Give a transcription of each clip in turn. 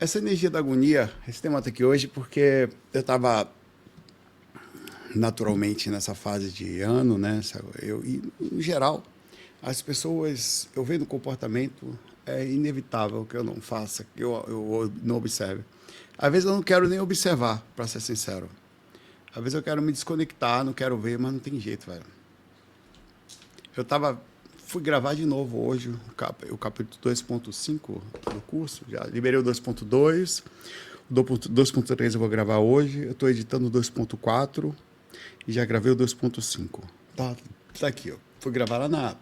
Essa energia da agonia, esse tema tá aqui hoje porque eu estava naturalmente nessa fase de ano, né? E, em geral, as pessoas, eu vendo o comportamento, é inevitável que eu não faça, que eu não observe. Às vezes eu não quero nem observar, para ser sincero. Às vezes eu quero me desconectar, não quero ver, mas não tem jeito, velho. Fui gravar de novo hoje o capítulo 2.5 do curso, já liberei o 2.2, o 2.3 eu vou gravar hoje, eu estou editando o 2.4 e já gravei o 2.5. Tá aqui, ó. Fui gravar lá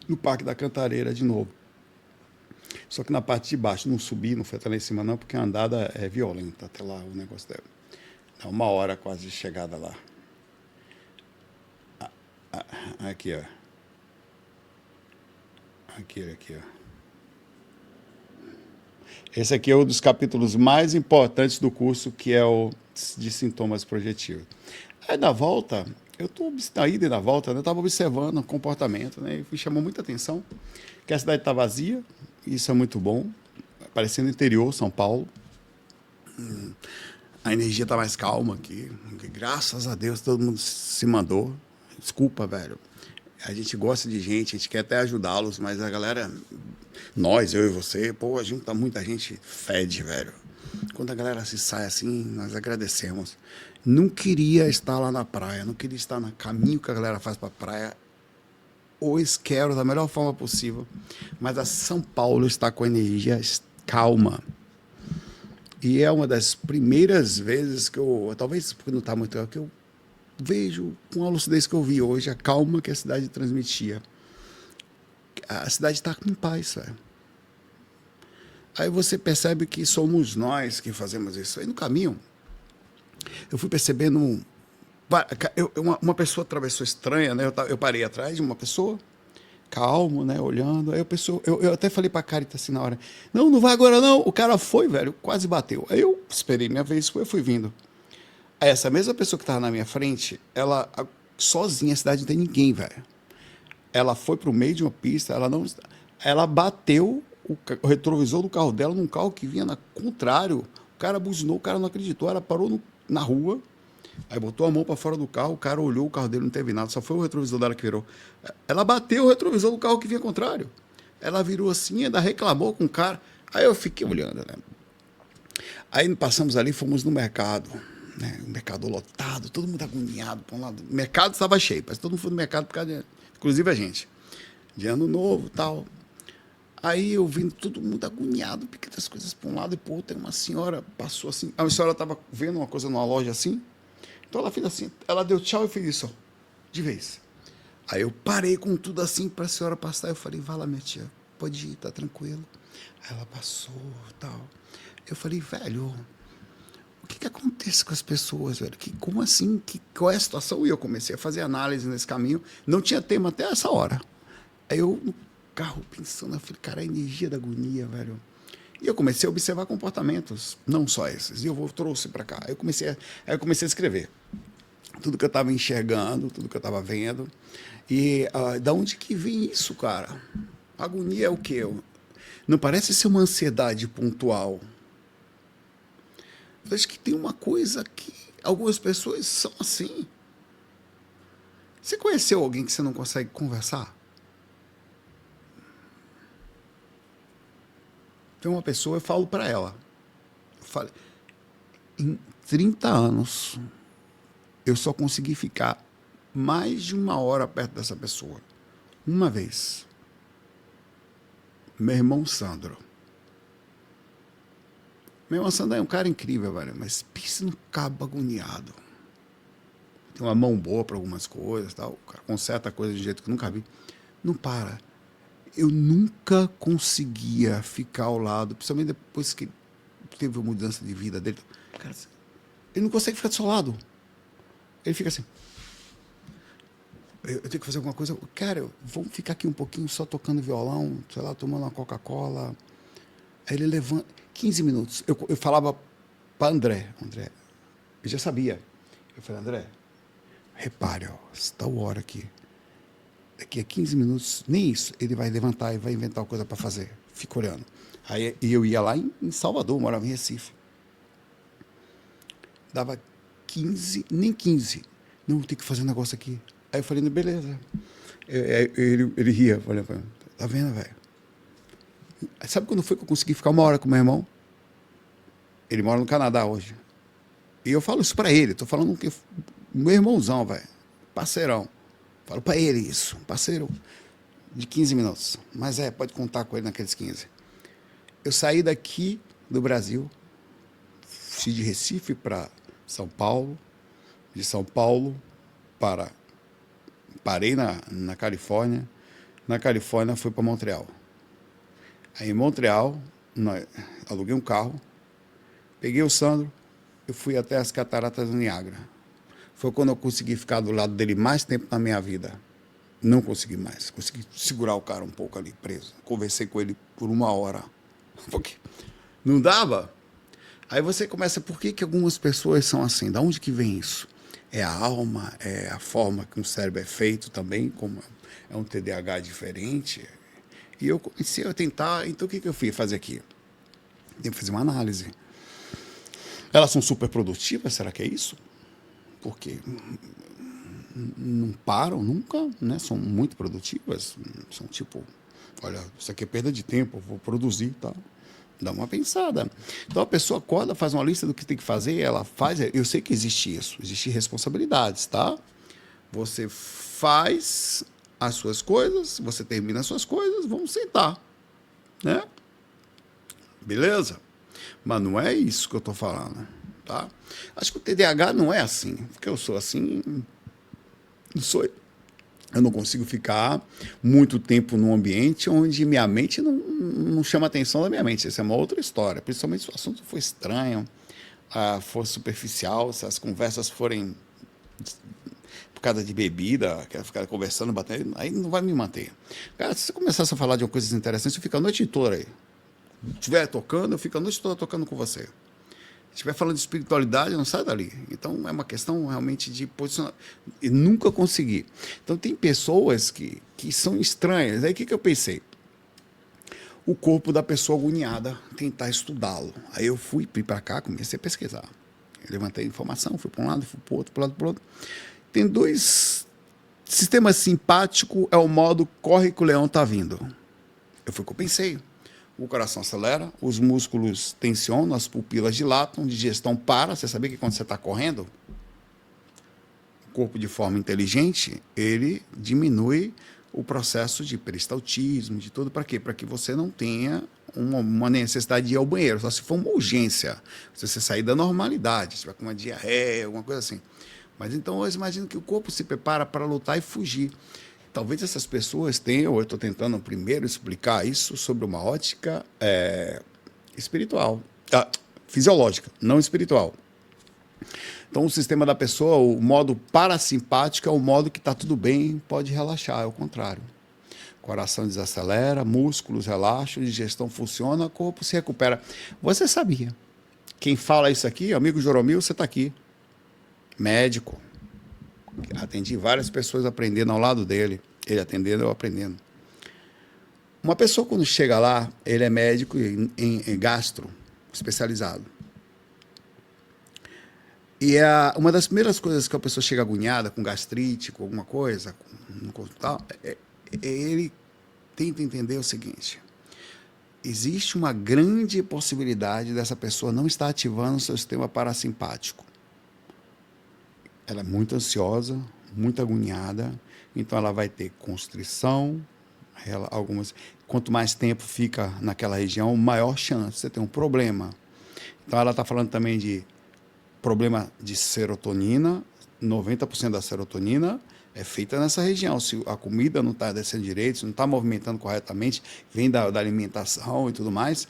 no Parque da Cantareira de novo. Só que na parte de baixo, não subi, não foi até lá em cima não, porque a andada é violenta até lá o negócio dela. Dá 1 hora quase de chegada lá. Aqui, ó. Aqui, ó. Esse aqui é um dos capítulos mais importantes do curso, que é o de sintomas projetivos. Aí na volta, na ida e na volta, né, eu estava observando o comportamento, né, e me chamou muita atenção que a cidade está vazia, isso é muito bom, parecendo interior, São Paulo. A energia está mais calma aqui, graças a Deus todo mundo se mandou. Desculpa, velho. A gente gosta de gente, a gente quer até ajudá-los, mas a galera, nós, eu e você, pô, a gente tá muita gente fede, velho. Quando a galera se sai assim, nós agradecemos. Não queria estar lá na praia, não queria estar no caminho que a galera faz pra praia. Hoje quero da melhor forma possível, mas a São Paulo está com energia calma. E é uma das primeiras vezes que eu, talvez porque não está muito legal, que eu vejo com a lucidez que eu vi hoje, a calma que a cidade transmitia. A cidade está em paz, velho. Aí você percebe que somos nós que fazemos isso. Aí no caminho, eu fui percebendo. Uma pessoa atravessou estranha, né? Eu parei atrás de uma pessoa, calmo, né? Olhando. Aí eu até falei pra Carita assim na hora: Não, não vai agora não. O cara foi, velho, quase bateu. Aí eu esperei minha vez, eu fui vindo. Aí essa mesma pessoa que estava na minha frente, sozinha, a cidade não tem ninguém, velho. Ela foi pro meio de uma pista, ela bateu o retrovisor do carro dela num carro que vinha na contrário. O cara buzinou, o cara não acreditou, ela parou na rua, aí botou a mão para fora do carro, o cara olhou, o carro dele não teve nada, só foi o retrovisor dela que virou. Ela bateu o retrovisor do carro que vinha contrário. Ela virou assim, ainda reclamou com o cara. Aí eu fiquei olhando, né? Aí passamos ali, fomos no mercado, né? O mercado lotado, todo mundo agoniado para um lado. O mercado estava cheio, mas todo mundo foi no mercado por causa de, inclusive a gente, de ano novo e tal. Aí eu vendo todo mundo agoniado, porque das coisas para um lado e para o outro. Tem uma senhora, passou assim. A senhora estava vendo uma coisa numa loja assim. Então ela fez assim, ela deu tchau e fez isso, ó, de vez. Aí eu parei com tudo assim para a senhora passar. Eu falei, vai lá, minha tia, pode ir, tá tranquilo. Aí ela passou tal. Eu falei, velho, o que acontece com as pessoas, velho? Como assim? Qual é a situação? E eu comecei a fazer análise nesse caminho. Não tinha tema até essa hora. Aí eu, no carro, pensando, eu falei, cara, a energia da agonia, velho. E eu comecei a observar comportamentos, não só esses. E trouxe para cá. Aí eu comecei a escrever. Tudo que eu estava enxergando, tudo que eu estava vendo. E da onde que vem isso, cara? Agonia é o quê? Não parece ser uma ansiedade pontual. Eu acho que tem uma coisa que algumas pessoas são assim. Você conheceu alguém que você não consegue conversar? Tem uma pessoa, eu falo para ela. Eu falei, em 30 anos, eu só consegui ficar mais de 1 hora perto dessa pessoa. Uma vez. Meu irmão Sandro. Meu irmão Sandro é um cara incrível, velho, mas pense no cabo agoniado. Tem uma mão boa para algumas coisas, tal. O cara conserta coisas de um jeito que eu nunca vi. Não para. Eu nunca conseguia ficar ao lado, principalmente depois que teve a mudança de vida dele. Cara, ele não consegue ficar do seu lado. Ele fica assim. Eu tenho que fazer alguma coisa. Cara, vamos ficar aqui um pouquinho só tocando violão, sei lá, tomando uma Coca-Cola. Aí ele levanta. 15 minutos. Eu falava para André, eu já sabia. Eu falei, André, repare, ó, está o hora aqui. Daqui a 15 minutos, nem isso, ele vai levantar e vai inventar uma coisa para fazer. Fica olhando. Aí eu ia lá em Salvador, morava em Recife. Dava 15, nem 15. Não, tem que fazer um negócio aqui. Aí eu falei, beleza. Ele ria, falei, tá vendo, velho? Sabe quando foi que eu consegui ficar uma hora com meu irmão? Ele mora no Canadá hoje. E eu falo isso pra ele, tô falando que meu irmãozão, velho, parceirão. Falo pra ele isso, parceiro de 15 minutos. Mas pode contar com ele naqueles 15. Eu saí daqui do Brasil, fui de Recife para São Paulo, de São Paulo parei na Califórnia, na Califórnia fui para Montreal. Aí em Montreal, aluguei um carro, peguei o Sandro, eu fui até as Cataratas do Niágara. Foi quando eu consegui ficar do lado dele mais tempo na minha vida. Não consegui mais. Consegui segurar o cara um pouco ali, preso. Conversei com ele por 1 hora. Porque não dava. Aí você começa, por que algumas pessoas são assim? Da onde que vem isso? É a alma, é a forma que um cérebro é feito também, como é um TDAH diferente. E eu comecei a tentar, então o que eu fui fazer aqui? Tenho que fazer uma análise. Elas são super produtivas, será que é isso? Porque não param nunca, né? São muito produtivas. São tipo, olha, isso aqui é perda de tempo, vou produzir e tal. Dá uma pensada. Então a pessoa acorda, faz uma lista do que tem que fazer, ela faz. Eu sei que existe isso, existe responsabilidades, tá? Você faz as suas coisas, você termina as suas coisas, vamos sentar, né? Beleza? Mas não é isso que eu estou falando, tá? Acho que o TDAH não é assim, porque eu sou assim, não sou. Eu não consigo ficar muito tempo num ambiente onde minha mente não chama a atenção da minha mente. Essa é uma outra história, principalmente se o assunto for estranho, for superficial, se as conversas forem por causa de bebida, quero ficar conversando, batendo, aí não vai me manter. Cara, se você começasse a falar de coisas interessantes, eu fico a noite toda aí. Se estiver tocando, eu fico a noite toda tocando com você. Se estiver falando de espiritualidade, eu não saio dali. Então, é uma questão realmente de posicionar. E nunca consegui. Então, tem pessoas que são estranhas. Aí, o que eu pensei? O corpo da pessoa agoniada, tentar estudá-lo. Aí, eu fui para cá, comecei a pesquisar. Eu levantei informação, fui para um lado, fui para o outro, para o lado, para o outro. Tem dois... Sistema simpático é o modo corre que o leão está vindo. Foi o que eu pensei. O coração acelera, os músculos tensionam, as pupilas dilatam, a digestão para. Você sabia que quando você está correndo, o corpo de forma inteligente, ele diminui o processo de peristaltismo, de tudo. Para quê? Para que você não tenha uma necessidade de ir ao banheiro, só se for uma urgência, se você sair da normalidade, se tiver com uma diarreia, alguma coisa assim. Mas então eu imagino que o corpo se prepara para lutar e fugir. Talvez essas pessoas tenham, eu estou tentando primeiro explicar isso sobre uma ótica espiritual, fisiológica, não espiritual. Então, o sistema da pessoa, o modo parasimpático é o modo que está tudo bem, pode relaxar, é o contrário. Coração desacelera, músculos relaxam, digestão funciona, corpo se recupera. Você sabia? Quem fala isso aqui, amigo Joromil, você está aqui. Médico. Atendi várias pessoas aprendendo ao lado dele. Ele atendendo, eu aprendendo. Uma pessoa, quando chega lá, ele é médico em gastro, especializado. E uma das primeiras coisas que a pessoa chega agoniada, com gastrite, com alguma coisa, tal, ele tenta entender o seguinte: existe uma grande possibilidade dessa pessoa não estar ativando o seu sistema parasimpático. Ela é muito ansiosa, muito agoniada, então ela vai ter constrição, quanto mais tempo fica naquela região, maior chance de você ter um problema. Então ela está falando também de problema de serotonina, 90% da serotonina é feita nessa região. Se a comida não está descendo direito, se não está movimentando corretamente, vem da alimentação e tudo mais,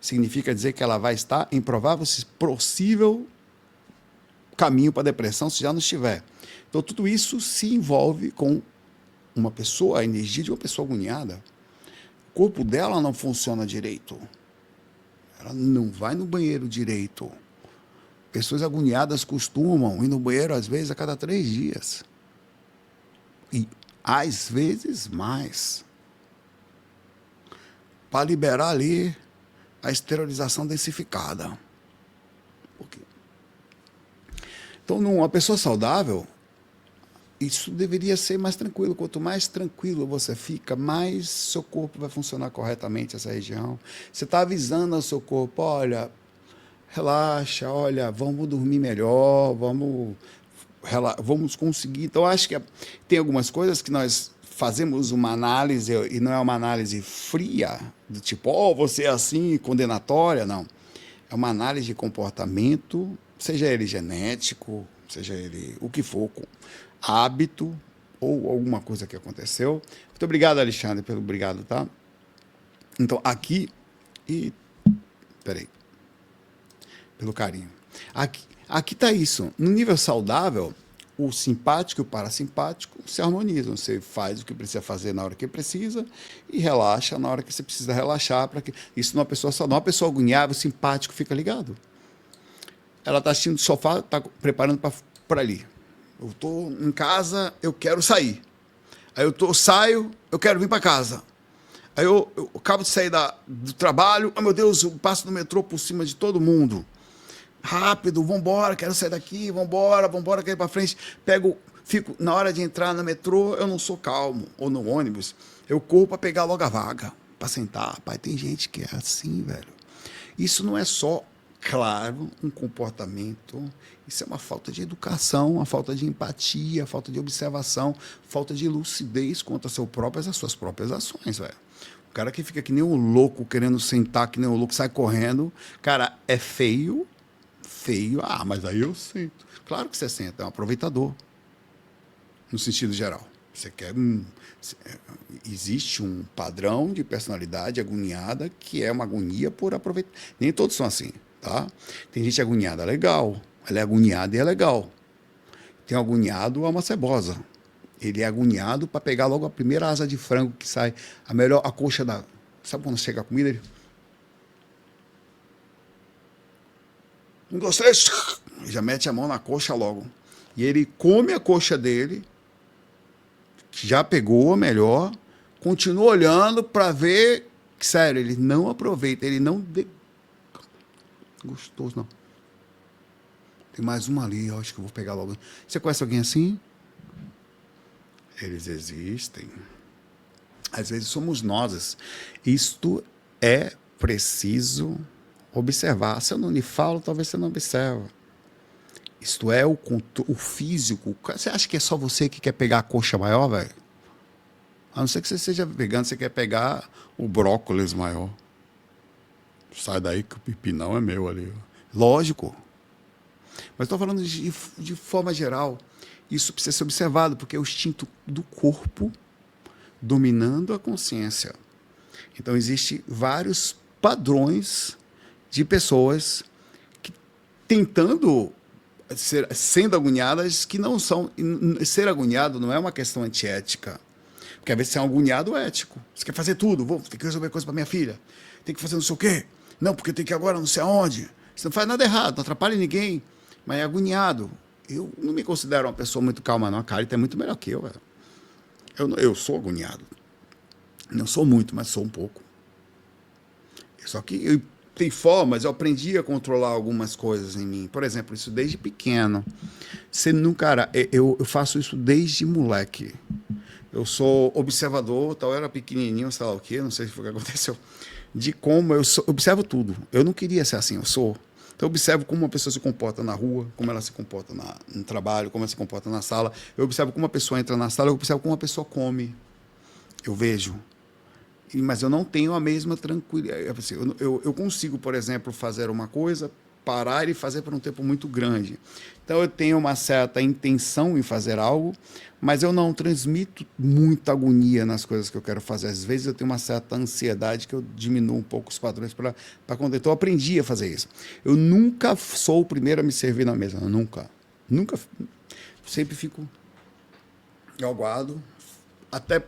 significa dizer que ela vai estar em provável, possível caminho para a depressão, se já não estiver. Então, tudo isso se envolve com uma pessoa, a energia de uma pessoa agoniada. O corpo dela não funciona direito. Ela não vai no banheiro direito. Pessoas agoniadas costumam ir no banheiro, às vezes, a cada 3 dias. E, às vezes, mais. Para liberar ali a esterilização densificada. Por quê? Então, uma pessoa saudável, isso deveria ser mais tranquilo. Quanto mais tranquilo você fica, mais seu corpo vai funcionar corretamente, essa região. Você está avisando ao seu corpo, olha, relaxa, olha, vamos dormir melhor, vamos conseguir. Então, acho que tem algumas coisas que nós fazemos uma análise, e não é uma análise fria, do tipo, você é assim, condenatória, não. É uma análise de comportamento, seja ele genético, seja ele o que for, hábito ou alguma coisa que aconteceu. Muito obrigado, Alexandre, pelo obrigado, tá? Então, aqui, peraí, pelo carinho. Aqui está isso. No nível saudável, o simpático e o parasimpático se harmonizam. Você faz o que precisa fazer na hora que precisa e relaxa na hora que você precisa relaxar. Para que isso numa pessoa saudável. Uma pessoa agoniada, o simpático fica ligado. Ela está assistindo o sofá, está preparando para ali. Eu estou em casa, eu quero sair. Aí saio, eu quero vir para casa. Aí eu acabo de sair do trabalho, meu Deus, eu passo no metrô por cima de todo mundo. Rápido, vambora, quero sair daqui, vambora, quero ir para frente. Fico, na hora de entrar no metrô, eu não sou calmo, ou no ônibus, eu corro para pegar logo a vaga, para sentar. Pai, tem gente que é assim, velho. Isso não é só, claro, um comportamento, isso é uma falta de educação, uma falta de empatia, falta de observação, falta de lucidez quanto às suas próprias ações, velho. O cara que fica que nem um louco, querendo sentar, que nem um louco, sai correndo, cara, é feio, mas aí eu sinto. Claro que você senta, é um aproveitador, no sentido geral. Você quer existe um padrão de personalidade agoniada que é uma agonia por aproveitar. Nem todos são assim, tá? Tem gente agoniada legal, ela é agoniada e é legal. Tem um agoniado, é uma cebosa. Ele é agoniado para pegar logo a primeira asa de frango que sai, a coxa da... Sabe quando chega a comida? Ele... 1, 2, 3, já mete a mão na coxa logo. E ele come a coxa dele, que já pegou a melhor, continua olhando para ver, sério, ele não aproveita, ele não... Gostoso, não. Tem mais uma ali, eu acho que eu vou pegar logo. Você conhece alguém assim? Eles existem. Às vezes somos nós. Isto é preciso observar. Se eu não lhe falo, talvez você não observa. Isto é o físico. Você acha que é só você que quer pegar a coxa maior, velho? A não ser que você seja vegano, você quer pegar o brócolis maior. Sai daí que o pipinão é meu ali. Lógico. Mas estou falando de forma geral. Isso precisa ser observado, porque é o instinto do corpo dominando a consciência. Então, existem vários padrões de pessoas que, tentando sendo agoniadas, que não são... Ser agoniado não é uma questão antiética. Porque, às vezes, você é um agoniado ético. Você quer fazer tudo. Tem que resolver coisa para minha filha. Tem que fazer não sei o quê. Não, porque tem que ir agora não sei aonde. Você não faz nada errado, não atrapalha ninguém. Mas é agoniado. Eu não me considero uma pessoa muito calma, não. A Carita é muito melhor que eu, velho. Eu sou agoniado. Não sou muito, mas sou um pouco. Só que tem formas, eu aprendi a controlar algumas coisas em mim. Por exemplo, isso desde pequeno. Cara, eu faço isso desde moleque. Eu sou observador, tal, eu era pequenininho, sei lá o quê, não sei se foi o que aconteceu. De como eu observo tudo. Eu não queria ser assim, eu sou. Então, eu observo como uma pessoa se comporta na rua, como ela se comporta no trabalho, como ela se comporta na sala. Eu observo como uma pessoa entra na sala, eu observo como uma pessoa come. Eu vejo. Mas eu não tenho a mesma tranquilidade. Eu consigo, por exemplo, fazer uma coisa, parar e fazer por um tempo muito grande. Então, eu tenho uma certa intenção em fazer algo, mas eu não transmito muita agonia nas coisas que eu quero fazer. Às vezes eu tenho uma certa ansiedade que eu diminuo um pouco os padrões para acontecer. Então eu aprendi a fazer isso. Eu nunca sou o primeiro a me servir na mesa. Nunca. Sempre fico... Eu aguardo, até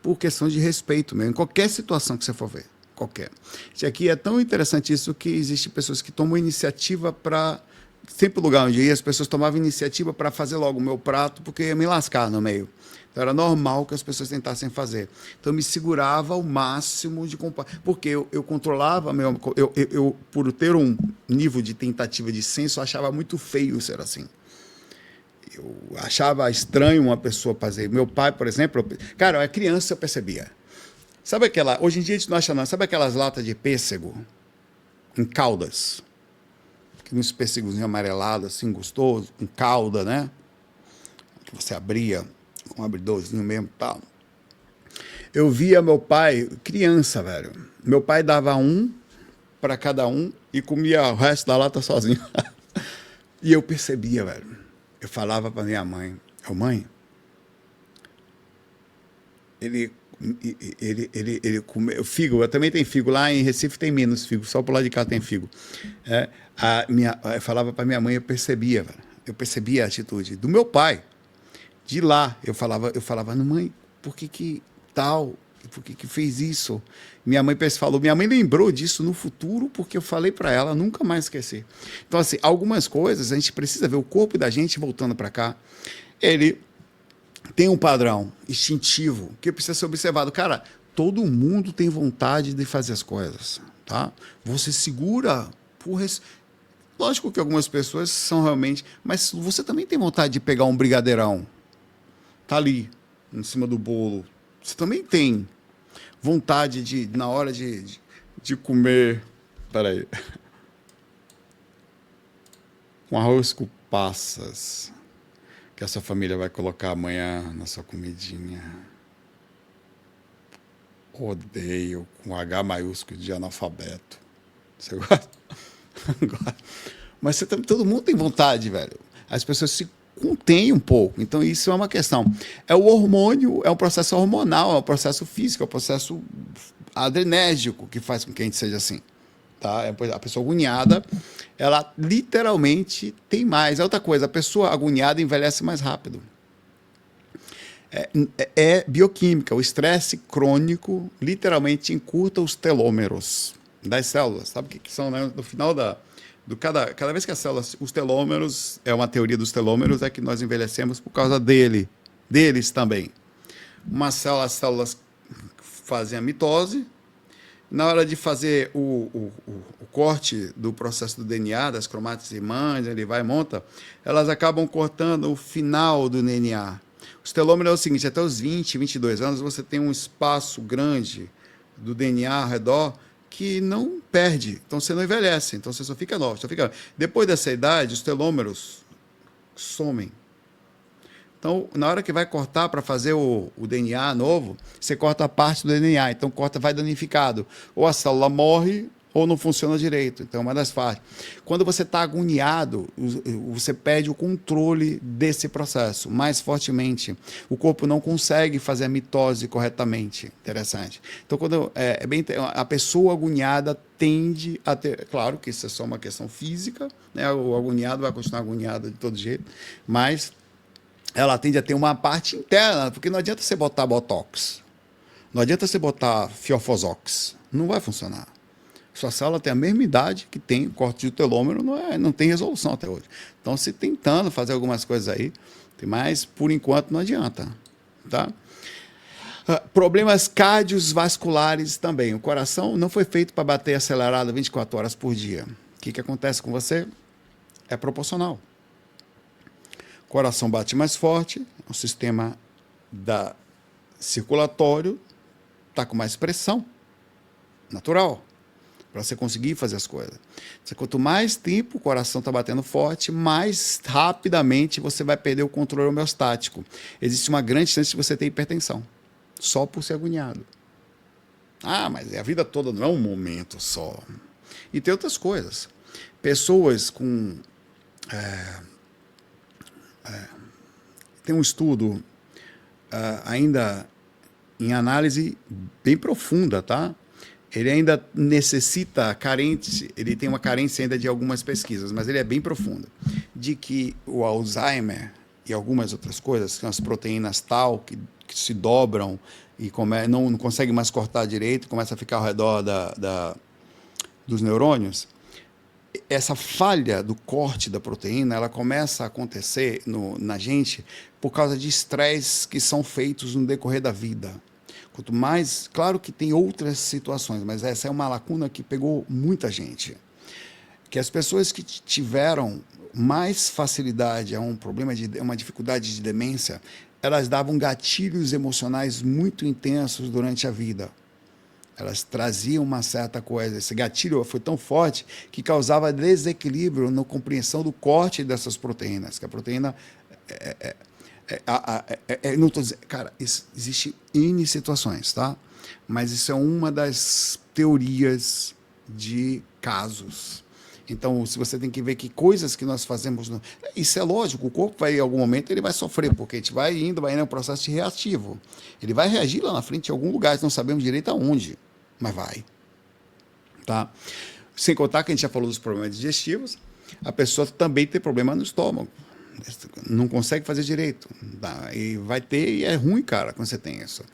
por questão de respeito mesmo. Em qualquer situação que você for ver. Qualquer. Isso aqui é tão interessante isso que existem pessoas que tomam iniciativa para sempre o lugar onde eu ia, as pessoas tomavam iniciativa para fazer logo o meu prato, porque ia me lascar no meio. Então era normal que as pessoas tentassem fazer. Então eu me segurava ao máximo de porque eu controlava meu, por ter um nível de tentativa de senso, eu achava muito feio ser assim. Eu achava estranho uma pessoa fazer. Meu pai, por exemplo, cara, eu era criança, eu percebia. Sabe aquela, hoje em dia a gente não acha não, sabe aquelas latas de pêssego em caldas? Uns pêssegozinhos amarelados, assim, gostoso, com calda, né? Que você abria com um abridorzinho mesmo e tal. Eu via meu pai, criança, velho. Meu pai dava um para cada um e comia o resto da lata sozinho. E eu percebia, velho. Eu falava para minha mãe, mãe, ele comeu figo, eu também tenho figo, lá em Recife tem menos figo, só por lá de cá tem figo. Eu falava para minha mãe, eu percebia a atitude do meu pai. De lá, eu falava, mãe, por que tal? Por que fez isso? Minha mãe falou, minha mãe lembrou disso no futuro, porque eu falei para ela, nunca mais esquecer. Então, assim, algumas coisas a gente precisa ver, o corpo da gente, voltando para cá, ele tem um padrão instintivo que precisa ser observado. Cara, todo mundo tem vontade de fazer as coisas, tá? Você segura por... Lógico que algumas pessoas são realmente... Mas você também tem vontade de pegar um brigadeirão. Tá ali, em cima do bolo. Você também tem vontade de, na hora de comer... Peraí. Com arroz com passas, que essa família vai colocar amanhã na sua comidinha. Odeio, com H maiúsculo de analfabeto. Você gosta? Mas todo mundo tem vontade, velho. As pessoas se contêm um pouco. Então, isso é uma questão. É o hormônio, é um processo hormonal, é um processo físico, é um processo adrenérgico que faz com que a gente seja assim. Tá? A pessoa agoniada, ela literalmente tem mais. É outra coisa, a pessoa agoniada envelhece mais rápido. É bioquímica. O estresse crônico literalmente encurta os telômeros das células. Sabe o que são, né? No final cada vez que as células, os telômeros, é uma teoria dos telômeros, é que nós envelhecemos por causa deles também. As células fazem a mitose. Na hora de fazer o corte do processo do DNA, das cromátides irmãs, ele vai e monta, elas acabam cortando o final do DNA. Os telômeros é o seguinte, até os 20, 22 anos, você tem um espaço grande do DNA ao redor que não perde, então você não envelhece, então você só fica novo. Depois dessa idade, os telômeros somem. Então, na hora que vai cortar para fazer o DNA novo, você corta a parte do DNA, então vai danificado. Ou a célula morre, ou não funciona direito. Então, é uma das fases. Quando você está agoniado, você perde o controle desse processo mais fortemente. O corpo não consegue fazer a mitose corretamente. Interessante. Então, a pessoa agoniada tende a ter... Claro que isso é só uma questão física, né? O agoniado vai continuar agoniado de todo jeito, mas ela tende a ter uma parte interna, porque não adianta você botar botox, não adianta você botar fiofossox, não vai funcionar. Sua célula tem a mesma idade que tem o corte de telômero, não tem resolução até hoje. Então, se tentando fazer algumas coisas aí, mas por enquanto não adianta. Tá? Problemas cardiovasculares também. O coração não foi feito para bater acelerado 24 horas por dia. O que acontece com você? É proporcional. O coração bate mais forte, o sistema circulatório está com mais pressão, natural, para você conseguir fazer as coisas. Quanto mais tempo o coração está batendo forte, mais rapidamente você vai perder o controle homeostático. Existe uma grande chance de você ter hipertensão, só por ser agoniado. Mas a vida toda não é um momento só. E tem outras coisas. Pessoas com... tem um estudo ainda em análise bem profunda, tá? Ele ainda necessita ele tem uma carência ainda de algumas pesquisas, mas ele é bem profundo, de que o Alzheimer e algumas outras coisas, que são as proteínas tal, que se dobram e não conseguem mais cortar direito, começa a ficar ao redor dos neurônios, essa falha do corte da proteína, ela começa a acontecer na gente por causa de estresses que são feitos no decorrer da vida. Quanto mais, claro que tem outras situações, mas essa é uma lacuna que pegou muita gente. Que as pessoas que tiveram mais facilidade a um problema uma dificuldade de demência, elas davam gatilhos emocionais muito intensos durante a vida. Elas traziam uma certa coisa. Esse gatilho foi tão forte que causava desequilíbrio na compreensão do corte dessas proteínas. Que a proteína não estou dizendo, cara, existe N situações, tá? Mas isso é uma das teorias de casos. Então, se você tem que ver que coisas que nós fazemos, isso é lógico, o corpo vai, em algum momento, ele vai sofrer, porque a gente vai indo um processo de reativo. Ele vai reagir lá na frente em algum lugar, não sabemos direito aonde, mas vai. Tá? Sem contar que a gente já falou dos problemas digestivos, a pessoa também tem problema no estômago. Não consegue fazer direito. Tá? E vai ter, e é ruim, cara, quando você tem isso.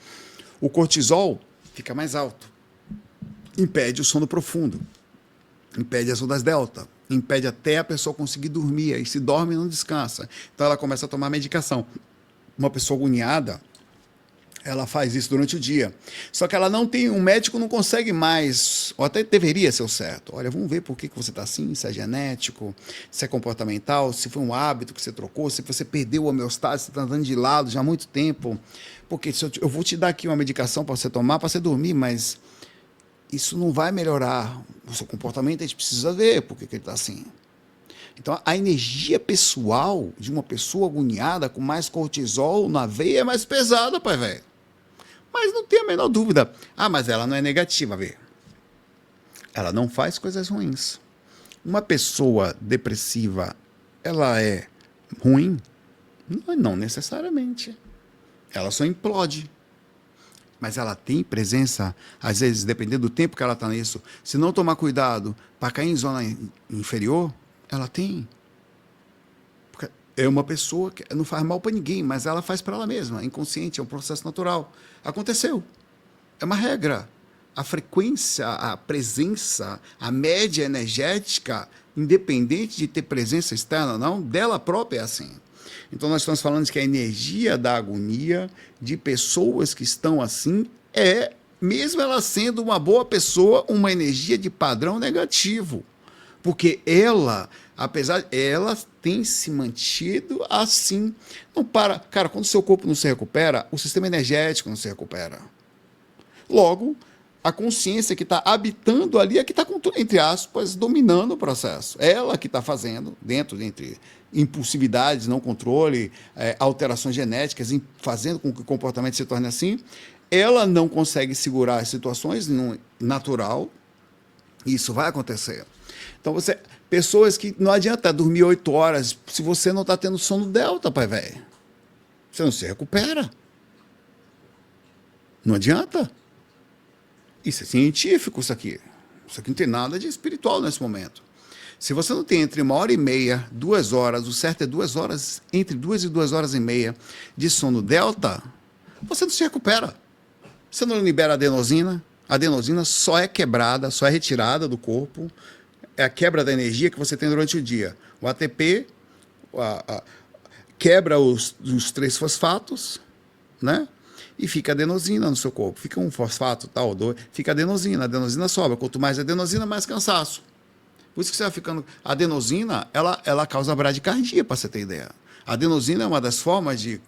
O cortisol fica mais alto. Impede o sono profundo. Impede as ondas delta, impede até a pessoa conseguir dormir, aí se dorme e não descansa. Então ela começa a tomar medicação. Uma pessoa agoniada, ela faz isso durante o dia. Só que ela não tem, um médico não consegue mais, ou até deveria ser o certo. Olha, vamos ver por que você está assim, se é genético, se é comportamental, se foi um hábito que você trocou, se você perdeu a homeostase, você está andando de lado já há muito tempo. Porque se eu vou te dar aqui uma medicação para você tomar, para você dormir, mas isso não vai melhorar o seu comportamento, a gente precisa ver por que ele está assim. Então, a energia pessoal de uma pessoa agoniada com mais cortisol na veia é mais pesada, pai, velho. Mas não tem a menor dúvida. Ah, mas ela não é negativa, vê. Ela não faz coisas ruins. Uma pessoa depressiva, ela é ruim? Não necessariamente. Ela só implode. Mas ela tem presença, às vezes, dependendo do tempo que ela está nisso, se não tomar cuidado para cair em zona inferior, ela tem. Porque é uma pessoa que não faz mal para ninguém, mas ela faz para ela mesma, inconsciente, é um processo natural. Aconteceu. É uma regra. A frequência, a presença, a média energética, independente de ter presença externa ou não, dela própria é assim. Então, nós estamos falando de que a energia da agonia de pessoas que estão assim é, mesmo ela sendo uma boa pessoa, uma energia de padrão negativo. Porque ela, apesar, ela tem se mantido assim. Não para. Cara, quando o seu corpo não se recupera, o sistema energético não se recupera. Logo, a consciência que está habitando ali é que está, entre aspas, dominando o processo. Ela que está fazendo, entre impulsividades, não controle, alterações genéticas, fazendo com que o comportamento se torne assim, ela não consegue segurar as situações natural, e isso vai acontecer. Então, pessoas que não adianta dormir 8 horas se você não está tendo sono delta, pai velho. Você não se recupera. Não adianta. Isso é científico, isso aqui. Isso aqui não tem nada de espiritual nesse momento. Se você não tem entre 1h30, 2 horas, o certo é 2 horas, entre 2 e 2 horas e meia de sono delta, você não se recupera. Você não libera adenosina. A adenosina só é quebrada, só é retirada do corpo. É a quebra da energia que você tem durante o dia. O ATP quebra os 3 fosfatos, né? E fica adenosina no seu corpo. Fica um fosfato, tal, fica adenosina. A adenosina sobra. Quanto mais adenosina, mais cansaço. Por isso que você vai ficando... A adenosina, ela causa bradicardia, para você ter ideia. A adenosina é uma das formas de...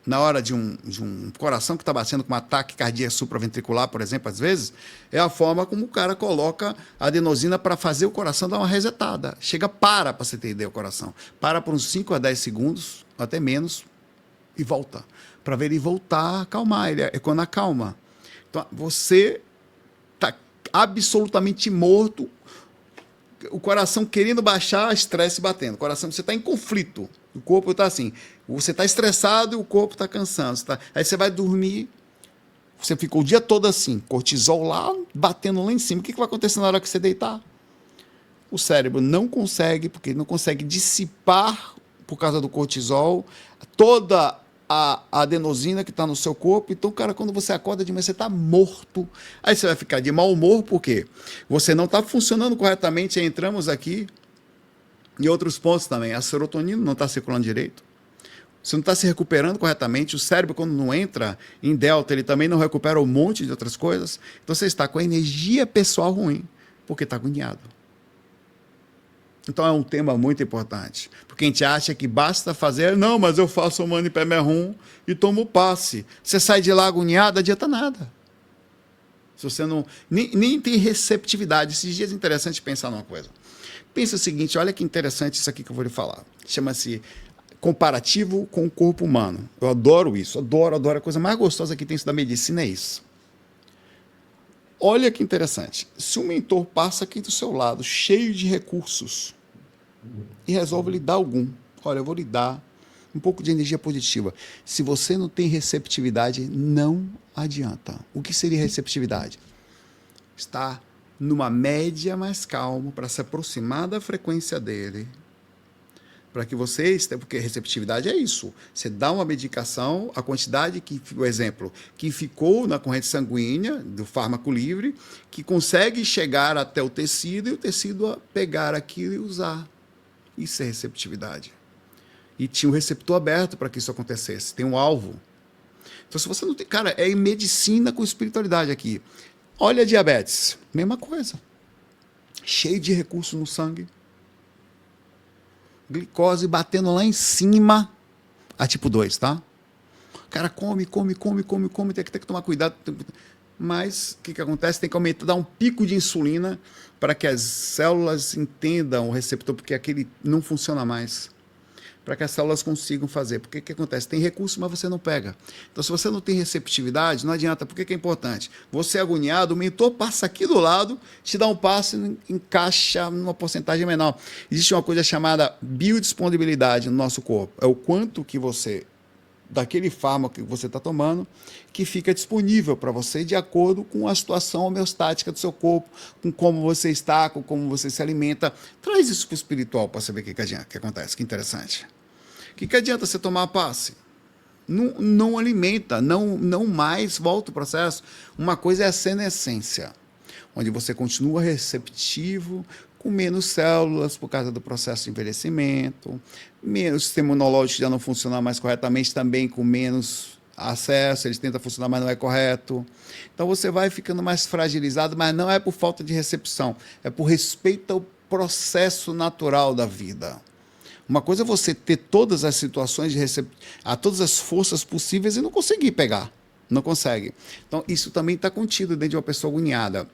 Na hora de um coração que está batendo com um ataque cardíaco supraventricular, por exemplo, às vezes, é a forma como o cara coloca a adenosina para fazer o coração dar uma resetada. Para você ter ideia, o coração. Para por uns 5 a 10 segundos, até menos, e volta. Para ver ele voltar a acalmar. Ele é quando acalma. Então, você está absolutamente morto, o coração querendo baixar, estresse batendo. O coração, você está em conflito. O corpo está assim. Você está estressado e o corpo está cansando. Aí você vai dormir, você ficou o dia todo assim, cortisol lá, batendo lá em cima. O que vai acontecer na hora que você deitar? O cérebro não consegue, porque ele não consegue dissipar, por causa do cortisol, toda a adenosina que está no seu corpo. Então, cara, quando você acorda de manhã, você está morto. Aí você vai ficar de mau humor, por quê? Você não está funcionando corretamente. Aí entramos aqui E outros pontos também, a serotonina não está circulando direito. Você não está se recuperando corretamente. O cérebro, quando não entra em delta, ele também não recupera um monte de outras coisas. Então você está com a energia pessoal ruim, porque está agoniado. Então é um tema muito importante. Porque a gente acha que basta fazer, não, mas eu faço o Mani Padme Hum e tomo o passe. Você sai de lá agoniado, não adianta nada. Se você não. Nem tem receptividade. Esses dias é interessante pensar numa coisa. Pensa o seguinte, olha que interessante isso aqui que eu vou lhe falar. Chama-se comparativo com o corpo humano. Eu adoro isso, adoro. A coisa mais gostosa que tem isso da medicina é isso. Olha que interessante. Se um mentor passa aqui do seu lado, cheio de recursos, e resolve lhe dar algum, olha, eu vou lhe dar um pouco de energia positiva. Se você não tem receptividade, não adianta. O que seria receptividade? Estar numa média mais calmo para se aproximar da frequência dele, para que você esteja, porque receptividade é isso. Você dá uma medicação, a quantidade que, o exemplo, que ficou na corrente sanguínea do fármaco livre, que consegue chegar até o tecido e o tecido pegar aquilo e usar. Isso é receptividade. E tinha um receptor aberto para que isso acontecesse. Tem um alvo. Então, se você não tem... Cara, é em medicina com espiritualidade aqui. Olha a diabetes. Mesma coisa. Cheio de recursos no sangue. Glicose batendo lá em cima. A tipo 2, tá? O cara come, tem que tomar cuidado. Mas o que acontece? Tem que aumentar, dar um pico de insulina para que as células entendam o receptor, porque aquele não funciona mais. Para que as células consigam fazer. Porque o que acontece? Tem recurso, mas você não pega. Então, se você não tem receptividade, não adianta. Por que é importante? Você é agoniado, o mentor passa aqui do lado, te dá um passo e encaixa numa porcentagem menor. Existe uma coisa chamada biodisponibilidade no nosso corpo. É o quanto que você, daquele fármaco que você está tomando, que fica disponível para você de acordo com a situação homeostática do seu corpo, com como você está, com como você se alimenta. Traz isso para o espiritual para saber o que acontece. Que interessante. O que adianta você tomar a passe? Não alimenta, não mais volta o processo. Uma coisa é a senescência, onde você continua receptivo, com menos células por causa do processo de envelhecimento, o sistema imunológico já não funciona mais corretamente, também com menos acesso, ele tenta funcionar, mas não é correto. Então você vai ficando mais fragilizado, mas não é por falta de recepção, é por respeito ao processo natural da vida. Uma coisa é você ter todas as situações todas as forças possíveis e não conseguir pegar. Não consegue. Então, isso também está contido dentro de uma pessoa agoniada.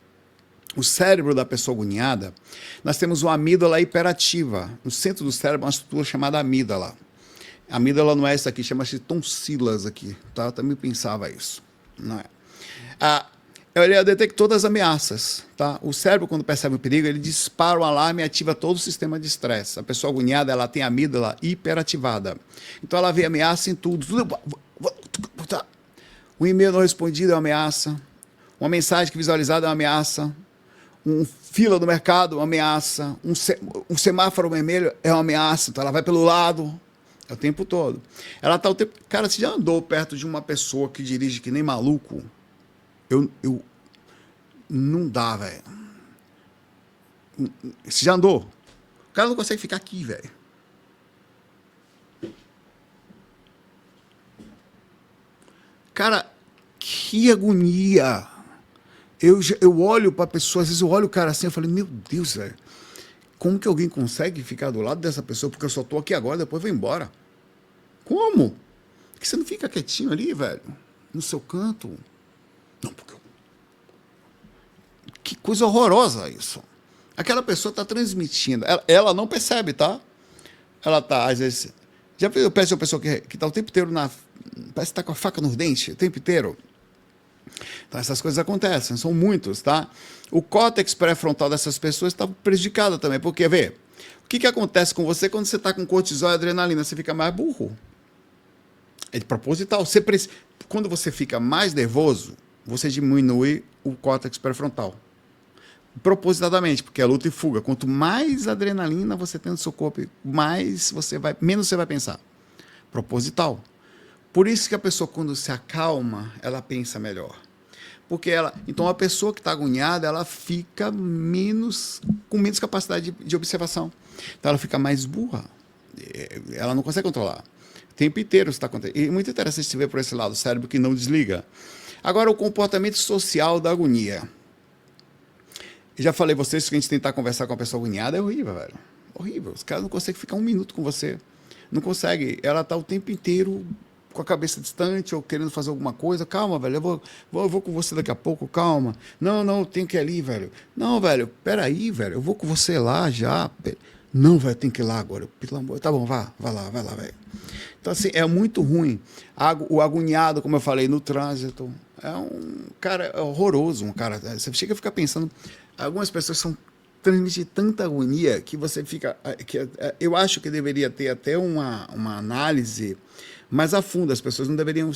O cérebro da pessoa agoniada, nós temos uma amígdala hiperativa. No centro do cérebro, uma estrutura chamada amígdala. A amígdala não é essa aqui, chama-se tonsilas aqui. Tá? Eu também pensava isso. Não é. Ele é o detector das ameaças. Tá? O cérebro, quando percebe o perigo, ele dispara o alarme e ativa todo o sistema de estresse. A pessoa agoniada, ela tem a amígdala hiperativada. Então, ela vê ameaça em tudo. Um e-mail não respondido é uma ameaça. Uma mensagem que visualizada é uma ameaça. Um fila do mercado é uma ameaça. Um semáforo vermelho é uma ameaça. Então, ela vai pelo lado o tempo todo. Ela tá o tempo... Cara, você já andou perto de uma pessoa que dirige que nem maluco? Eu não dá, velho. Você já andou? O cara não consegue ficar aqui, velho. Cara, que agonia. Eu olho pra pessoa, às vezes eu olho o cara assim, eu falo, meu Deus, velho. Como que alguém consegue ficar do lado dessa pessoa? Porque eu só tô aqui agora, depois vou embora. Como? Por que você não fica quietinho ali, velho? No seu canto? Não, porque... Que coisa horrorosa isso. Aquela pessoa está transmitindo. Ela não percebe, tá? Ela está, às vezes... Já pensa uma pessoa que está o tempo inteiro parece que está com a faca nos dentes, o tempo inteiro. Então, essas coisas acontecem, são muitos, tá? O córtex pré-frontal dessas pessoas está prejudicado também, porque, vê, o que acontece com você quando você está com cortisol e adrenalina? Você fica mais burro. É de proposital. Quando você fica mais nervoso, você diminui o córtex pré-frontal. Propositadamente, porque é luta e fuga. Quanto mais adrenalina você tem no seu corpo, menos você vai pensar. Proposital. Por isso que a pessoa, quando se acalma, ela pensa melhor. Porque então a pessoa que está agoniada, ela fica com menos capacidade de observação. Então ela fica mais burra. Ela não consegue controlar. O tempo inteiro está acontecendo. E muito interessante se ver por esse lado, o cérebro que não desliga. Agora, o comportamento social da agonia. Eu já falei a vocês que a gente tentar conversar com a pessoa agoniada é horrível, velho. Horrível. Os caras não conseguem ficar um minuto com você. Não consegue. Ela está o tempo inteiro com a cabeça distante ou querendo fazer alguma coisa. Calma, velho, eu vou com você daqui a pouco, calma. Não, eu tenho que ir ali, velho. Não, velho, peraí, velho, eu vou com você lá já. Não, velho, tem que ir lá agora. Pelo amor, tá bom, vai lá, velho. Então, assim, é muito ruim. O agoniado, como eu falei, no trânsito, é um cara horroroso, um cara. Você chega a ficar pensando, algumas pessoas transmitem tanta agonia que você fica. Eu acho que deveria ter até uma análise mais a fundo. As pessoas não deveriam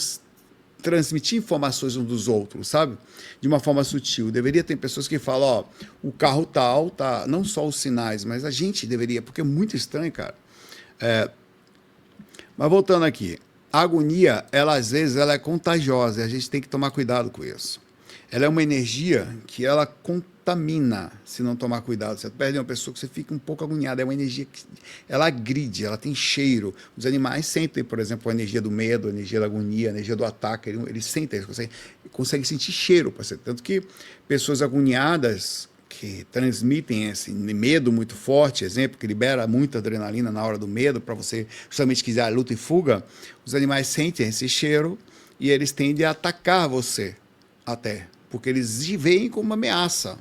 transmitir informações uns dos outros, sabe? De uma forma sutil. Deveria ter pessoas que falam, ó, o carro tal, tá, não só os sinais, mas a gente deveria, porque é muito estranho, cara. Mas voltando aqui, a agonia, às vezes, ela é contagiosa e a gente tem que tomar cuidado com isso. Ela é uma energia que ela contamina se não tomar cuidado. Você perde uma pessoa que você fica um pouco agoniado. É uma energia que ela agride, ela tem cheiro. Os animais sentem, por exemplo, a energia do medo, a energia da agonia, a energia do ataque. Eles sentem, eles conseguem sentir cheiro. Tanto que pessoas agoniadas que transmitem esse medo muito forte, exemplo, que libera muita adrenalina na hora do medo, para você justamente quiser luta e fuga, os animais sentem esse cheiro e eles tendem a atacar você até, porque eles veem como uma ameaça.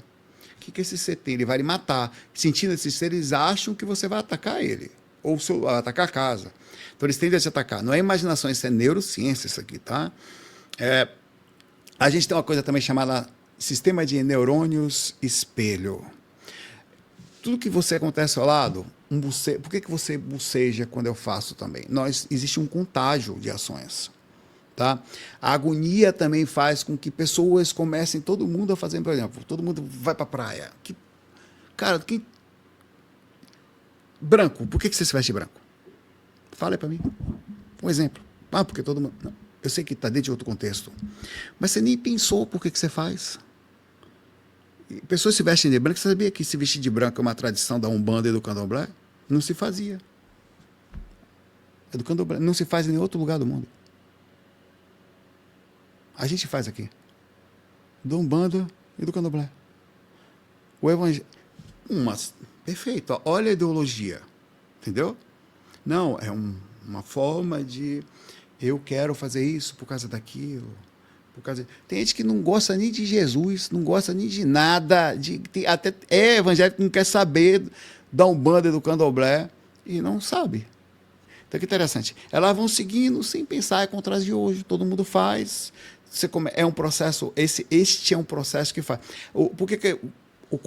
O que esse ser tem? Ele vai lhe matar. Sentindo esse ser, eles acham que você vai atacar ele, ou atacar a casa. Então eles tendem a te atacar. Não é imaginação, isso é neurociência isso aqui, tá? A gente tem uma coisa também chamada sistema de neurônios espelho. Tudo que você acontece ao lado, por que você boceja quando eu faço também? Existe um contágio de ações. Tá? A agonia também faz com que pessoas comecem, todo mundo a fazer, por exemplo, todo mundo vai para a praia. Cara, branco, por que você se veste branco? Fala aí para mim. Um exemplo. Porque todo mundo... Não, eu sei que está dentro de outro contexto. Mas você nem pensou por que você faz. Pessoas se vestem de branco. Você sabia que se vestir de branco é uma tradição da Umbanda e do Candomblé? Não se fazia. É do Candomblé. Não se faz em nenhum outro lugar do mundo. A gente faz aqui. Do Umbanda e do Candomblé. O Evangelho... Perfeito. Olha a ideologia. Entendeu? Não, é uma forma de... Eu quero fazer isso por causa daquilo. Tem gente que não gosta nem de Jesus, não gosta nem de nada. Até é evangélico que não quer saber da Umbanda e do Candomblé e não sabe. Então, que interessante. Elas vão seguindo sem pensar, é contra as de hoje. Todo mundo faz... É um processo, este é um processo que faz. Por que o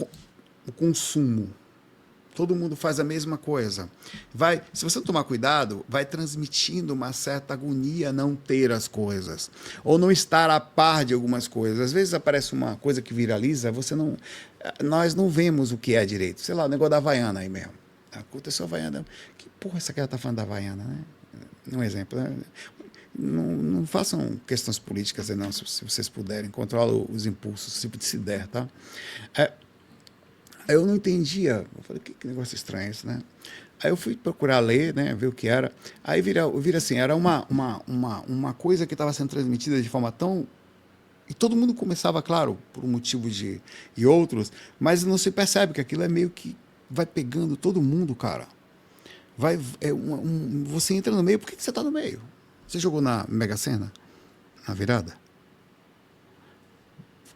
consumo? Todo mundo faz a mesma coisa. Se você não tomar cuidado, vai transmitindo uma certa agonia não ter as coisas. Ou não estar a par de algumas coisas. Às vezes aparece uma coisa que viraliza, nós não vemos o que é direito. Sei lá, o negócio da Havaiana aí mesmo. Aconteceu a Havaiana. Que porra essa cara tá falando da Havaiana, né? Um exemplo, né? Não façam questões políticas, não, se vocês puderem, controlam os impulsos, se der, tá? Eu não entendia, eu falei, que negócio estranho esse, né? Aí eu fui procurar ler, né, ver o que era, aí vira assim, era uma coisa que estava sendo transmitida de forma tão... E todo mundo começava, claro, por um motivo e outros, mas não se percebe que aquilo é meio que vai pegando todo mundo, cara. Você entra no meio, por que você está no meio? Você jogou na Mega Sena? Na virada?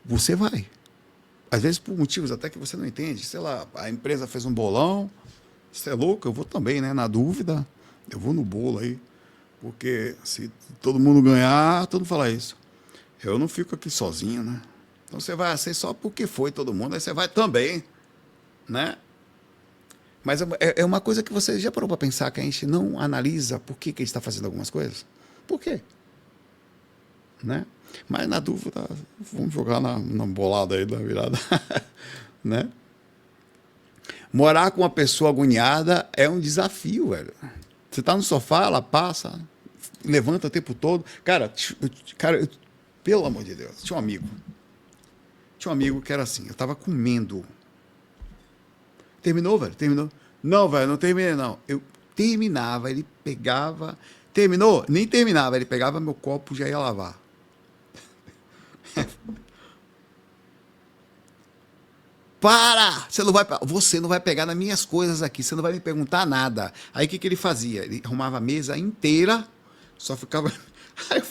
Você vai. Às vezes por motivos até que você não entende. Sei lá, a empresa fez um bolão. Você é louco? Eu vou também, né? Na dúvida, eu vou no bolo aí. Porque se todo mundo ganhar, todo mundo fala isso. Eu não fico aqui sozinho, né? Então você vai assim só porque foi todo mundo, aí você vai também, né? Mas é uma coisa que você já parou para pensar, que a gente não analisa por que a gente está fazendo algumas coisas? Por quê? Né? Mas na dúvida, vamos jogar na bolada aí da virada. Né? Morar com uma pessoa agoniada é um desafio, velho. Você está no sofá, ela passa, levanta o tempo todo. Cara, pelo amor de Deus, tinha um amigo. Tinha um amigo que era assim, eu tava comendo. Terminou, velho? Terminou? Não, velho, não terminei, não. Eu terminava, ele pegava. Terminou? Nem terminava, ele pegava meu copo e já ia lavar. Para! Você não vai pegar nas minhas coisas aqui, você não vai me perguntar nada. Aí o que ele fazia? Ele arrumava a mesa inteira, só ficava. Aí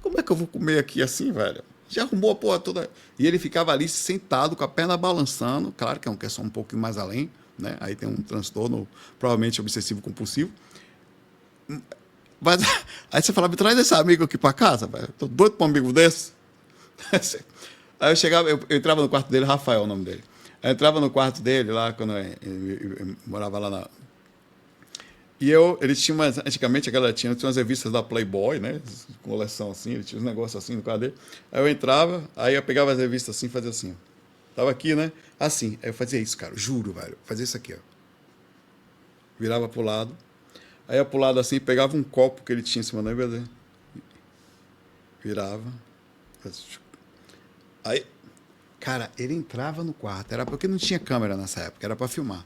como é que eu vou comer aqui assim, velho? Já arrumou a porra toda. E ele ficava ali sentado, com a perna balançando. Claro que é um questão um pouquinho mais além, né? Aí tem um transtorno, provavelmente obsessivo compulsivo. Mas aí você fala, me traz esse amigo aqui pra casa, velho. Tô doido pra um amigo desse. Aí eu chegava, eu entrava no quarto dele, Rafael é o nome dele. Aí eu entrava no quarto dele lá, quando eu morava lá na. E ele tinha antigamente tinha umas revistas da Playboy, né? Coleção assim, ele tinha uns negócios assim no quarto dele. Aí eu entrava, aí eu pegava as revistas assim e fazia assim. Tava aqui, né? Assim. Aí eu fazia isso, cara, juro, velho. Fazia isso aqui, ó. Virava pro lado. Aí ia pro lado assim, pegava um copo que ele tinha em cima da mesa. Virava. Aí, cara, ele entrava no quarto. Era porque não tinha câmera nessa época, era pra filmar.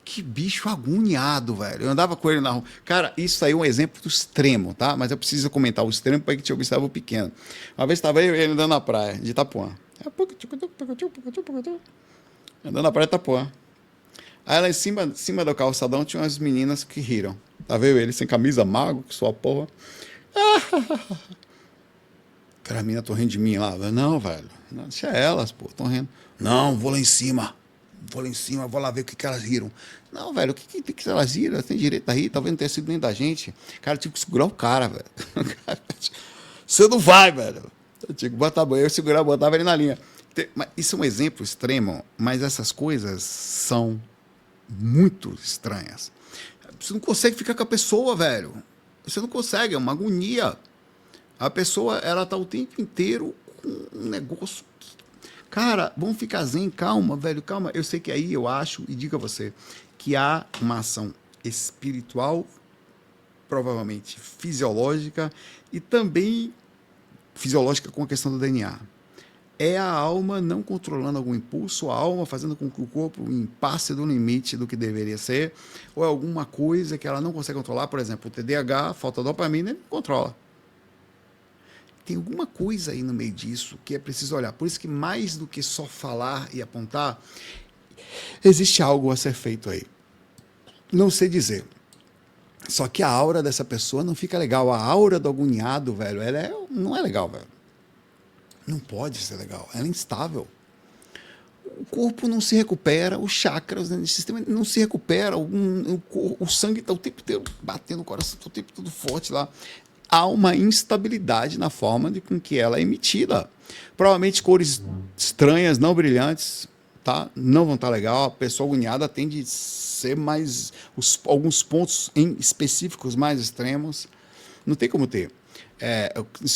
Que bicho agoniado, velho. Eu andava com ele na rua. Cara, isso aí é um exemplo do extremo, tá? Mas eu preciso comentar o extremo para que te observe o pequeno. Uma vez estava eu e ele andando na praia de Itapuã. Andando na praia de Itapuã. Aí lá em cima do calçadão tinha umas meninas que riram. Tava eu e ele sem camisa, mago, que sua porra. Cara, a menina tô rindo de mim lá. Não, velho. Não, deixa elas, pô, tão rindo. Não, vou lá em cima. Vou lá em cima, vou lá ver o que elas riram. Não, velho, o que elas riram? Elas têm direito a rir, talvez não tenha sido nem da gente. Cara, eu tive que segurar o cara, velho. Você não vai, velho. Eu tive que botar a banheira, eu segurava, botava ele na linha. Isso é um exemplo extremo, mas essas coisas são muito estranhas. Você não consegue ficar com a pessoa, velho. Você não consegue, é uma agonia. A pessoa, ela tá o tempo inteiro com um negócio. Cara, vamos ficar zen, calma, velho, calma. Eu sei que aí eu acho, e digo a você, que há uma ação espiritual, provavelmente fisiológica, e também fisiológica com a questão do DNA. É a alma não controlando algum impulso, a alma fazendo com que o corpo passe do limite do que deveria ser, ou é alguma coisa que ela não consegue controlar, por exemplo, o TDAH, falta dopamina, ele não controla. Tem alguma coisa aí no meio disso que é preciso olhar. Por isso que mais do que só falar e apontar, existe algo a ser feito aí. Não sei dizer. Só que a aura dessa pessoa não fica legal. A aura do agoniado, velho, não é legal, velho. Não pode ser legal. Ela é instável. O corpo não se recupera, os chakras, o sistema não se recupera, o sangue está o tempo inteiro batendo, o coração está o tempo todo forte lá. Há uma instabilidade na forma com que ela é emitida. Provavelmente cores estranhas, não brilhantes, tá? Não vão estar legal. A pessoa agoniada tende a ser mais alguns pontos específicos mais extremos. Não tem como ter.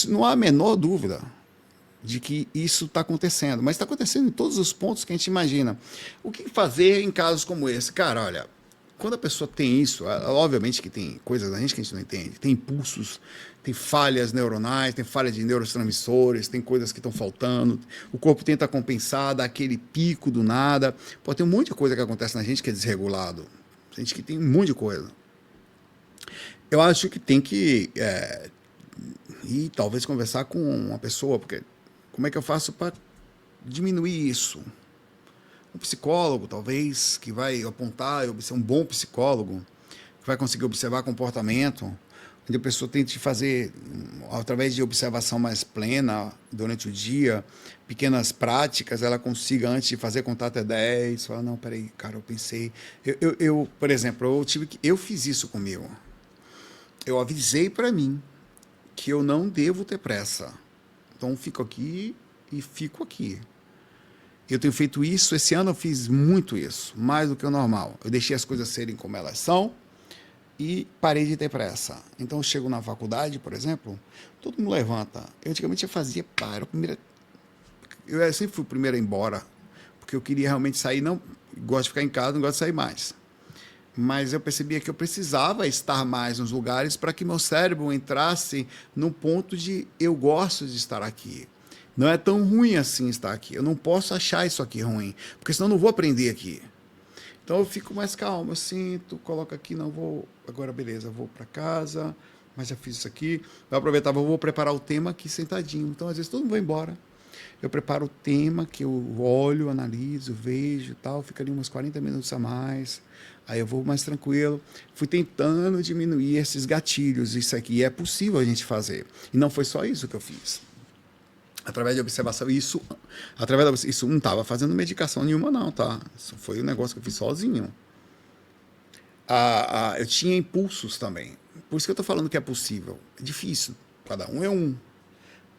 Não há a menor dúvida de que isso está acontecendo, mas está acontecendo em todos os pontos que a gente imagina. O que fazer em casos como esse? Cara, olha, quando a pessoa tem isso, obviamente que tem coisas da gente que a gente não entende, tem impulsos, tem falhas neuronais, tem falha de neurotransmissores, tem coisas que estão faltando, o corpo tenta compensar, dá aquele pico do nada. Pô, tem um monte de coisa que acontece na gente que é desregulado. Gente que tem um monte de coisa. Eu acho que tem que ir talvez conversar com uma pessoa, porque como é que eu faço para diminuir isso? Um psicólogo, talvez, que vai apontar, ser um bom psicólogo, que vai conseguir observar comportamento, onde a pessoa tente fazer, através de observação mais plena, durante o dia, pequenas práticas, ela consiga, antes de fazer contar até 10, falar, não, peraí, cara, eu pensei... Por exemplo, eu fiz isso comigo. Eu avisei para mim que eu não devo ter pressa. Então, fico aqui e fico aqui. Eu tenho feito isso, esse ano eu fiz muito isso, mais do que o normal. Eu deixei as coisas serem como elas são e parei de ter pressa. Então eu chego na faculdade, por exemplo, todo mundo levanta. Eu antigamente eu fazia, eu sempre fui o primeiro a ir embora, porque eu queria realmente sair, não gosto de ficar em casa, não gosto de sair mais. mas eu percebia que eu precisava estar mais nos lugares para que meu cérebro entrasse num ponto de eu gosto de estar aqui. Não é tão ruim assim estar aqui. Eu não posso achar isso aqui ruim, porque senão eu não vou aprender aqui. Então eu fico mais calmo, eu sinto, coloco aqui, não vou, agora beleza, vou para casa, mas já fiz isso aqui. Eu aproveitava, eu vou preparar o tema aqui sentadinho. Então às vezes todo mundo vai embora. Eu preparo o tema que eu olho, analiso, vejo e tal, fica ali uns 40 minutos a mais. Aí eu vou mais tranquilo. Fui tentando diminuir esses gatilhos. Isso aqui é possível a gente fazer. E não foi só isso que eu fiz. Através de observação, isso não estava fazendo medicação nenhuma, não, tá? Isso foi um negócio que eu fiz sozinho. Eu tinha impulsos também. Por isso que eu estou falando que é possível. É difícil. Cada um é um.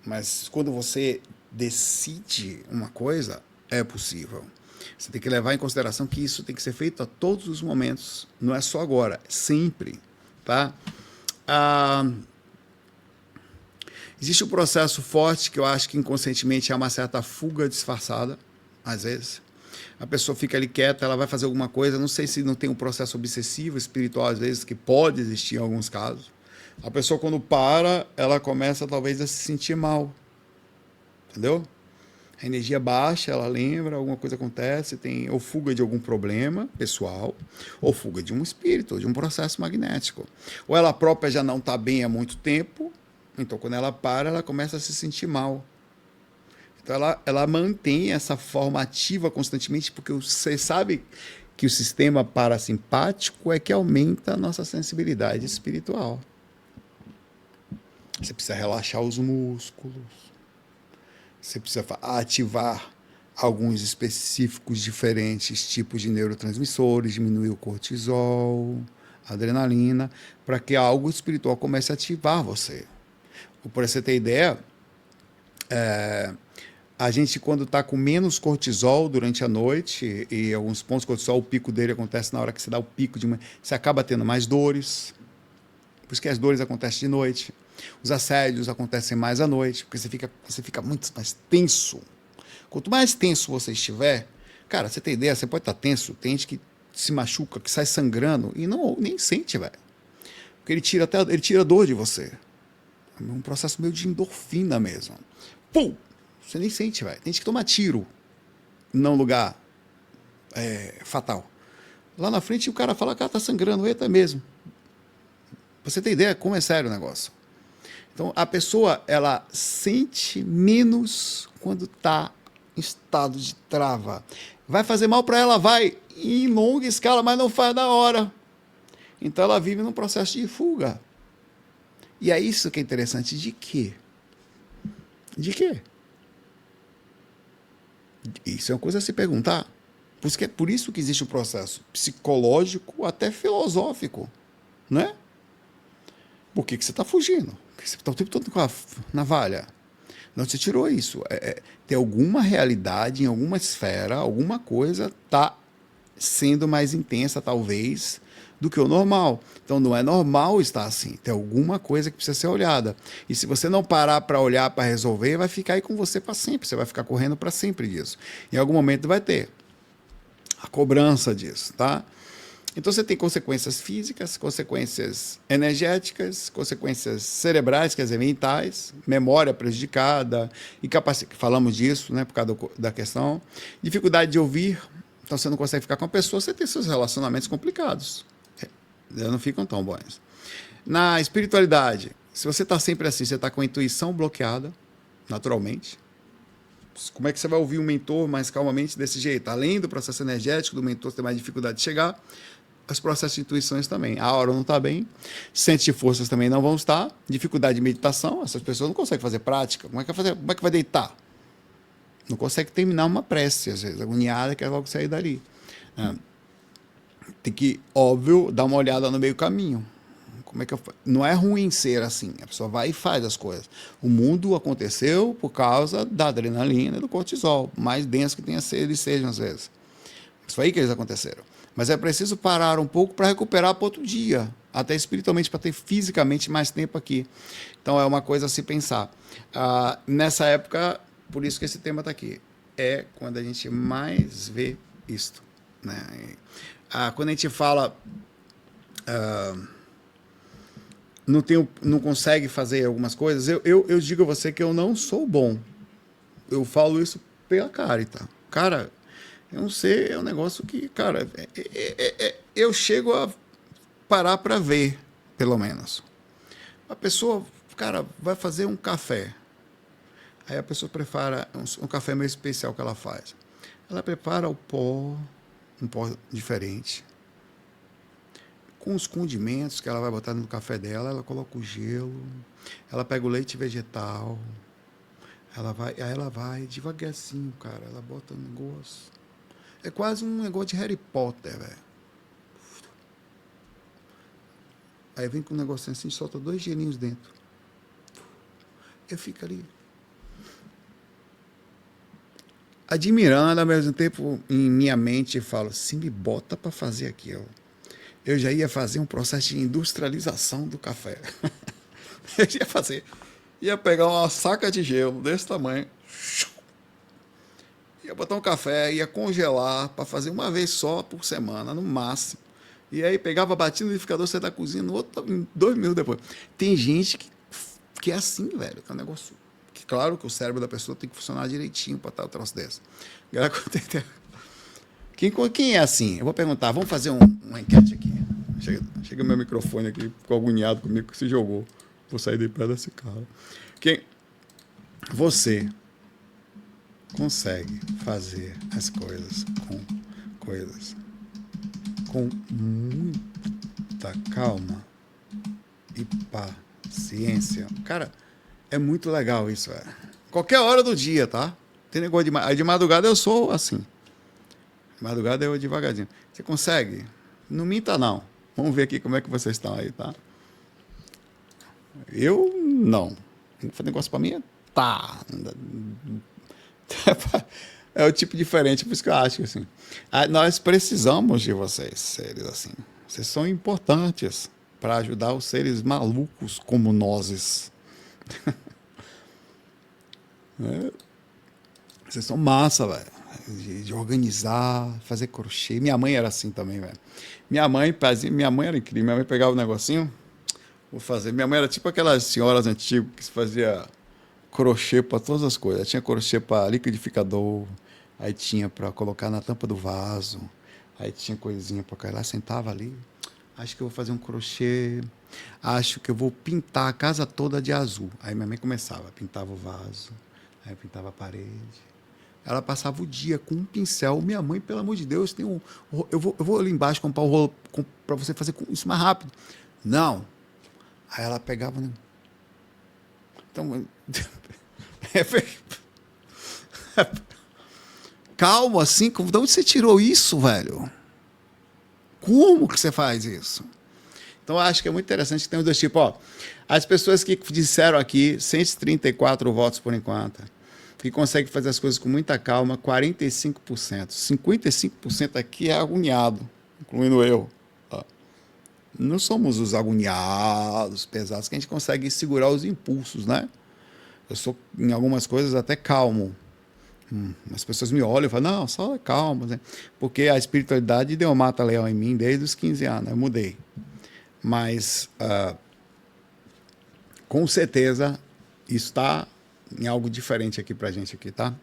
Mas quando você decide uma coisa, é possível. Você tem que levar em consideração que isso tem que ser feito a todos os momentos. Não é só agora, sempre. Tá? Existe um processo forte que eu acho que inconscientemente é uma certa fuga disfarçada, às vezes. A pessoa fica ali quieta, ela vai fazer alguma coisa, não sei se não tem um processo obsessivo, espiritual, às vezes, que pode existir em alguns casos. A pessoa, quando para, ela começa talvez a se sentir mal. Entendeu? A energia baixa, ela lembra, alguma coisa acontece, tem ou fuga de algum problema pessoal, ou fuga de um espírito, de um processo magnético. Ou ela própria já não está bem há muito tempo, então quando ela para, ela começa a se sentir mal. Então ela mantém essa forma ativa constantemente, porque você sabe que o sistema parasimpático é que aumenta a nossa sensibilidade espiritual. Você precisa relaxar os músculos. Você precisa ativar alguns específicos diferentes tipos de neurotransmissores, diminuir o cortisol, a adrenalina, para que algo espiritual comece a ativar você. Para você ter ideia, a gente, quando está com menos cortisol durante a noite, e alguns pontos de cortisol, o pico dele acontece na hora que você dá o pico de manhã, você acaba tendo mais dores. Por isso que as dores acontecem de noite. Os assédios acontecem mais à noite, porque você fica muito mais tenso. Quanto mais tenso você estiver, cara, você tem ideia, você pode estar tenso, tem gente que se machuca, que sai sangrando e nem sente, velho. Porque ele tira a dor de você. É um processo meio de endorfina mesmo. Pum! Você nem sente, velho. Tem gente que toma tiro num lugar fatal. Lá na frente o cara fala, cara, tá sangrando, eita mesmo. Pra você ter ideia como é sério o negócio. Então, a pessoa, ela sente menos quando está em estado de trava. Vai fazer mal para ela, vai em longa escala, mas não faz na hora. Então, ela vive num processo de fuga. E é isso que é interessante. De quê? De quê? Isso é uma coisa a se perguntar. Por isso que existe um processo psicológico, até filosófico. Não é? Por que você está fugindo? Porque você está o tempo todo com a navalha. Não te tirou isso. Tem alguma realidade, em alguma esfera, alguma coisa está sendo mais intensa, talvez, do que o normal. Então, não é normal estar assim. Tem alguma coisa que precisa ser olhada. E se você não parar para olhar, para resolver, vai ficar aí com você para sempre. Você vai ficar correndo para sempre disso. Em algum momento vai ter a cobrança disso, tá? Então você tem consequências físicas, consequências energéticas, consequências cerebrais, quer dizer, mentais, memória prejudicada, falamos disso, né, por causa da questão, dificuldade de ouvir, então você não consegue ficar com a pessoa, você tem seus relacionamentos complicados, não ficam tão bons. Na espiritualidade, se você está sempre assim, você está com a intuição bloqueada, naturalmente. Como é que você vai ouvir um mentor mais calmamente desse jeito? Além do processo energético do mentor ter mais dificuldade de chegar, os processos de intuições também. A aura não está bem, centros de forças também não vão estar, dificuldade de meditação, essas pessoas não conseguem fazer prática. Como é que vai deitar? Não consegue terminar uma prece, às vezes, agoniada, quer logo sair dali. Tem que, óbvio, dar uma olhada no meio caminho. Não é ruim ser assim, a pessoa vai e faz as coisas. O mundo aconteceu por causa da adrenalina e do cortisol, mais denso que eles sejam às vezes. Isso foi aí que eles aconteceram. Mas é preciso parar um pouco para recuperar para outro dia, até espiritualmente, para ter fisicamente mais tempo aqui. Então é uma coisa a se pensar. Nessa época, por isso que esse tema está aqui, é quando a gente mais vê isto, né? Quando a gente fala não consegue fazer algumas coisas, eu digo a você que eu não sou bom. Eu falo isso pela carita. Cara, eu não sei, é um negócio que, cara, eu chego a parar para ver, pelo menos. A pessoa, cara, vai fazer um café. Aí a pessoa prepara um café meio especial que ela faz. Ela prepara o pó, um pó diferente. Com os condimentos que ela vai botar no café dela, ela coloca o gelo, ela pega o leite vegetal, aí ela vai devagarzinho, cara, ela bota um negócio. É quase um negócio de Harry Potter, velho. Aí vem com um negocinho assim, solta 2 gelinhos dentro. Eu fico ali admirando, ao mesmo tempo, em minha mente, falo, se me bota para fazer aquilo, eu já ia fazer um processo de industrialização do café. Eu ia pegar uma saca de gelo desse tamanho, ia botar um café, ia congelar para fazer uma vez só por semana, no máximo. E aí pegava, batia no liquidificador, você da cozinha, no outro, 2 minutos depois. Tem gente que é assim, velho, que é um negócio. Que, claro que o cérebro da pessoa tem que funcionar direitinho para estar o troço desse. Quem é assim? Eu vou perguntar, vamos fazer uma enquete aqui. Chega meu microfone aqui, ficou agoniado comigo que se jogou. Vou sair de pé desse cara. Você consegue fazer as coisas com muita calma e paciência? Cara, é muito legal isso, velho. Qualquer hora do dia, tá? Tem negócio de madrugada eu sou assim. De madrugada eu devagarzinho. Você consegue? Não minta, não. Vamos ver aqui como é que vocês estão aí, tá? Eu não. Fazer negócio pra mim tá. É o tipo diferente, por isso que eu acho assim. Nós precisamos de vocês, seres assim. Vocês são importantes para ajudar os seres malucos como nós. Vocês são massa, velho. De organizar, fazer crochê. Minha mãe era assim também, velho. Minha mãe era incrível. Minha mãe pegava o negocinho, vou fazer. Minha mãe era tipo aquelas senhoras antigas que se fazia crochê para todas as coisas. Tinha crochê para liquidificador, aí tinha para colocar na tampa do vaso, aí tinha coisinha para cair lá, sentava ali. Acho que eu vou fazer um crochê. Acho que eu vou pintar a casa toda de azul. Aí minha mãe começava, pintava o vaso, aí pintava a parede. Ela passava o dia com um pincel. Minha mãe, pelo amor de Deus, tem eu vou ali embaixo comprar o rolo para você fazer isso mais rápido. Não. Aí ela pegava. Né? Então. Calma, assim. De onde você tirou isso, velho? Como que você faz isso? Então, eu acho que é muito interessante que tem os dois tipos. Ó, as pessoas que disseram aqui, 134 votos por enquanto, que conseguem fazer as coisas com muita calma, 45%. 55% aqui é agoniado, incluindo eu. Ó, não somos os agoniados, pesados, que a gente consegue segurar os impulsos, né? Eu sou, em algumas coisas, até calmo. As pessoas me olham e falam, não, só calma. Né? Porque a espiritualidade deu um mata-leão em mim desde os 15 anos, eu mudei. Mas, com certeza, isso está em algo diferente aqui pra gente aqui, tá?